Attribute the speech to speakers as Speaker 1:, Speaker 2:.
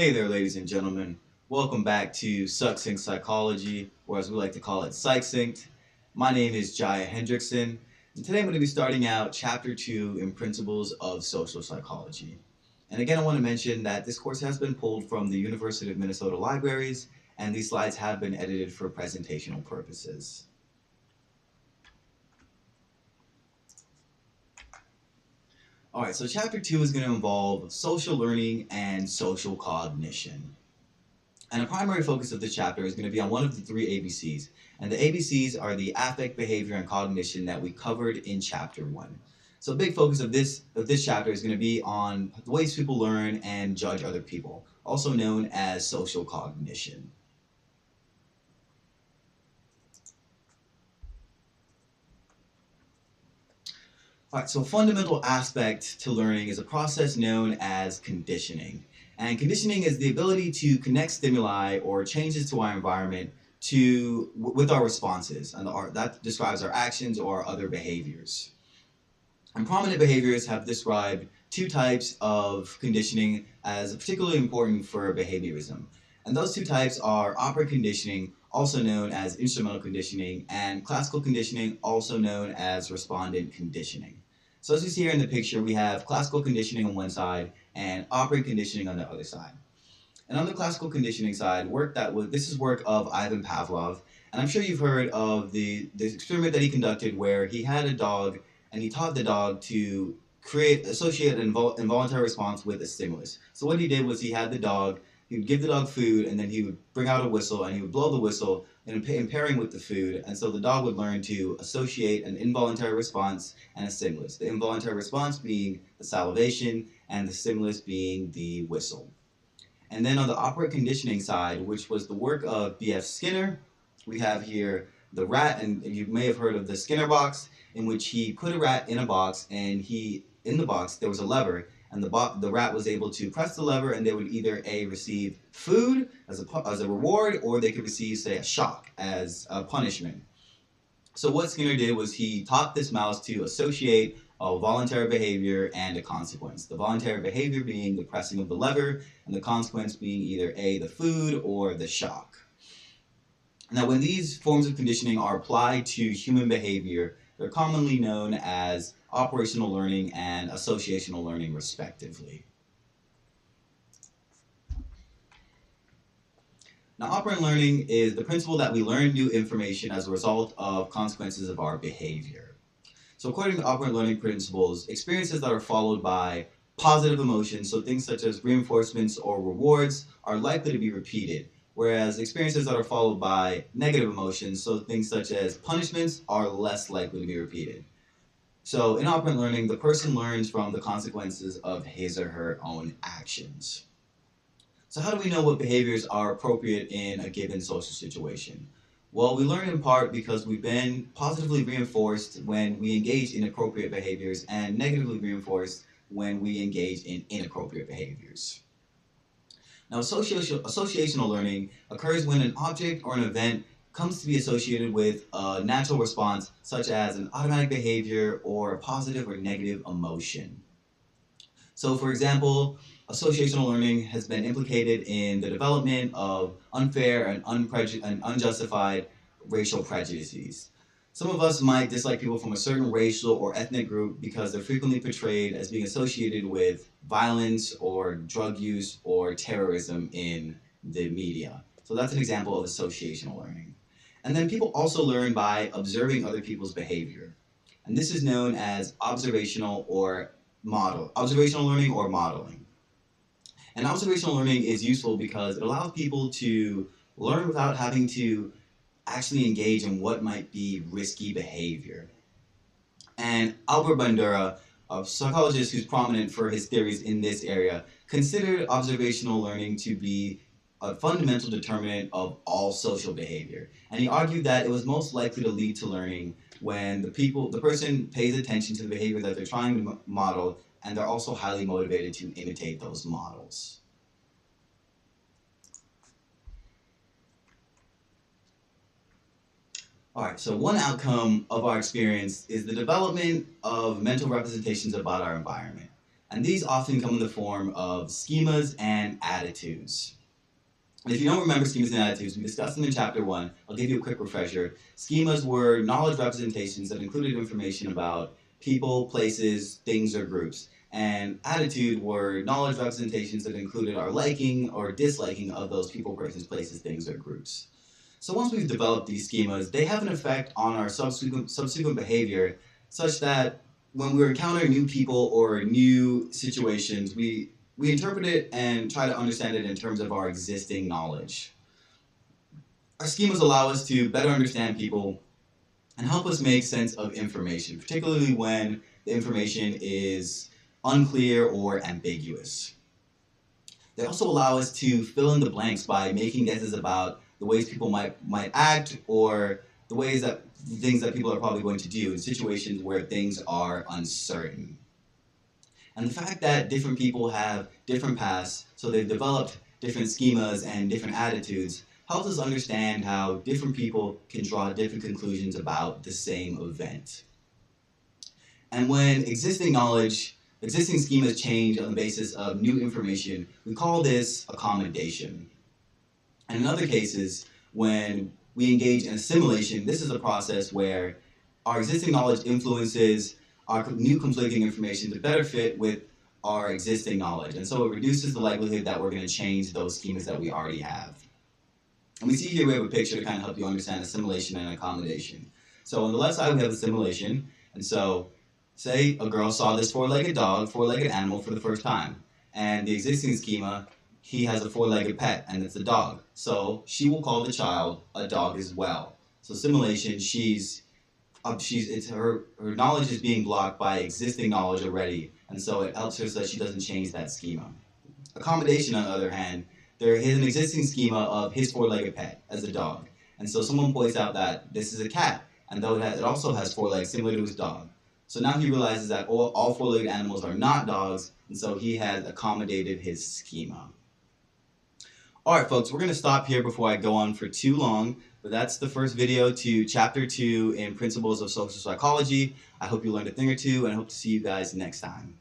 Speaker 1: Hey there, ladies and gentlemen. Welcome back to Succinct Psychology, or as we like to call it, Succinct. My name is Jaia Hendrickson, and today I'm going to be starting out Chapter 2 in Principles of Social Psychology. And again, I want to mention that this course has been pulled from the University of Minnesota libraries, and these slides have been edited for presentational purposes. Alright, so Chapter 2 is going to involve social learning and social cognition. And a primary focus of this chapter is going to be on one of the three ABCs. And the ABCs are the affect, behavior, and cognition that we covered in Chapter 1. So a big focus of this chapter is going to be on the ways people learn and judge other people, also known as social cognition. Alright, so a fundamental aspect to learning is a process known as conditioning. And conditioning is the ability to connect stimuli or changes to our environment with our responses, and that describes our actions or other behaviors. And prominent behaviors have described two types of conditioning as particularly important for behaviorism. And those two types are operant conditioning, also known as instrumental conditioning, and classical conditioning, also known as respondent conditioning. So as you see here in the picture, we have classical conditioning on one side and operant conditioning on the other side. And on the classical conditioning side, this is work of Ivan Pavlov, and I'm sure you've heard of this experiment that he conducted where he had a dog and he taught the dog to associate an involuntary response with a stimulus. So what he did was he would give the dog food, and then he would bring out a whistle, and he would blow the whistle in pairing with the food, and so the dog would learn to associate an involuntary response and a stimulus. The involuntary response being the salivation, and the stimulus being the whistle. And then on the operant conditioning side, which was the work of B.F. Skinner, we have here the rat, and you may have heard of the Skinner box, in which he put a rat in a box, and in the box there was a lever, and the rat was able to press the lever, and they would either receive food as a reward, or they could receive, say, a shock as a punishment. So what Skinner did was he taught this mouse to associate a voluntary behavior and a consequence. The voluntary behavior being the pressing of the lever, and the consequence being either the food or the shock. Now, when these forms of conditioning are applied to human behavior, they're commonly known as operational learning and associational learning, respectively. Now, operant learning is the principle that we learn new information as a result of consequences of our behavior. So according to operant learning principles, experiences that are followed by positive emotions, so things such as reinforcements or rewards, are likely to be repeated, whereas experiences that are followed by negative emotions, so things such as punishments, are less likely to be repeated. So in operant learning, the person learns from the consequences of his or her own actions. So how do we know what behaviors are appropriate in a given social situation? Well, we learn in part because we've been positively reinforced when we engage in appropriate behaviors and negatively reinforced when we engage in inappropriate behaviors. Now, associational learning occurs when an object or an event comes to be associated with a natural response, such as an automatic behavior or a positive or negative emotion. So, for example, associational learning has been implicated in the development of unfair and unjustified racial prejudices. Some of us might dislike people from a certain racial or ethnic group because they're frequently portrayed as being associated with violence or drug use or terrorism in the media. So that's an example of associational learning. And then people also learn by observing other people's behavior. And this is known as observational learning or modeling. And observational learning is useful because it allows people to learn without having to actually engage in what might be risky behavior. And Albert Bandura, a psychologist who's prominent for his theories in this area, considered observational learning to be a fundamental determinant of all social behavior. And he argued that it was most likely to lead to learning when the person pays attention to the behavior that they're trying to model, and they're also highly motivated to imitate those models. Alright, so one outcome of our experience is the development of mental representations about our environment. And these often come in the form of schemas and attitudes. And if you don't remember schemas and attitudes, we discussed them in chapter 1. I'll give you a quick refresher. Schemas were knowledge representations that included information about people, places, things, or groups. And attitude were knowledge representations that included our liking or disliking of those people, persons, places, things, or groups. So once we've developed these schemas, they have an effect on our subsequent behavior such that when we encounter new people or new situations, we interpret it and try to understand it in terms of our existing knowledge. Our schemas allow us to better understand people and help us make sense of information, particularly when the information is unclear or ambiguous. They also allow us to fill in the blanks by making guesses about the ways people might act or the ways that things that people are probably going to do in situations where things are uncertain. And the fact that different people have different paths, so they've developed different schemas and different attitudes, helps us understand how different people can draw different conclusions about the same event. And when existing schemas change on the basis of new information, we call this accommodation. And in other cases, when we engage in assimilation, this is a process where our existing knowledge influences our new conflicting information to better fit with our existing knowledge. And so it reduces the likelihood that we're going to change those schemas that we already have. And we see here we have a picture to kind of help you understand assimilation and accommodation. So on the left side we have assimilation, and so say a girl saw this four-legged animal for the first time, and the existing schema, he has a four-legged pet, and it's a dog. So she will call the child a dog as well. So assimilation, her knowledge is being blocked by existing knowledge already, and so it helps her so that she doesn't change that schema. Accommodation, on the other hand, there is an existing schema of his four-legged pet as a dog, and so someone points out that this is a cat, and though it also has four legs, similar to his dog. So now he realizes that all four-legged animals are not dogs, and so he has accommodated his schema. All right, folks, we're going to stop here before I go on for too long, but that's the first video to Chapter 2 in Principles of Social Psychology. I hope you learned a thing or two, and I hope to see you guys next time.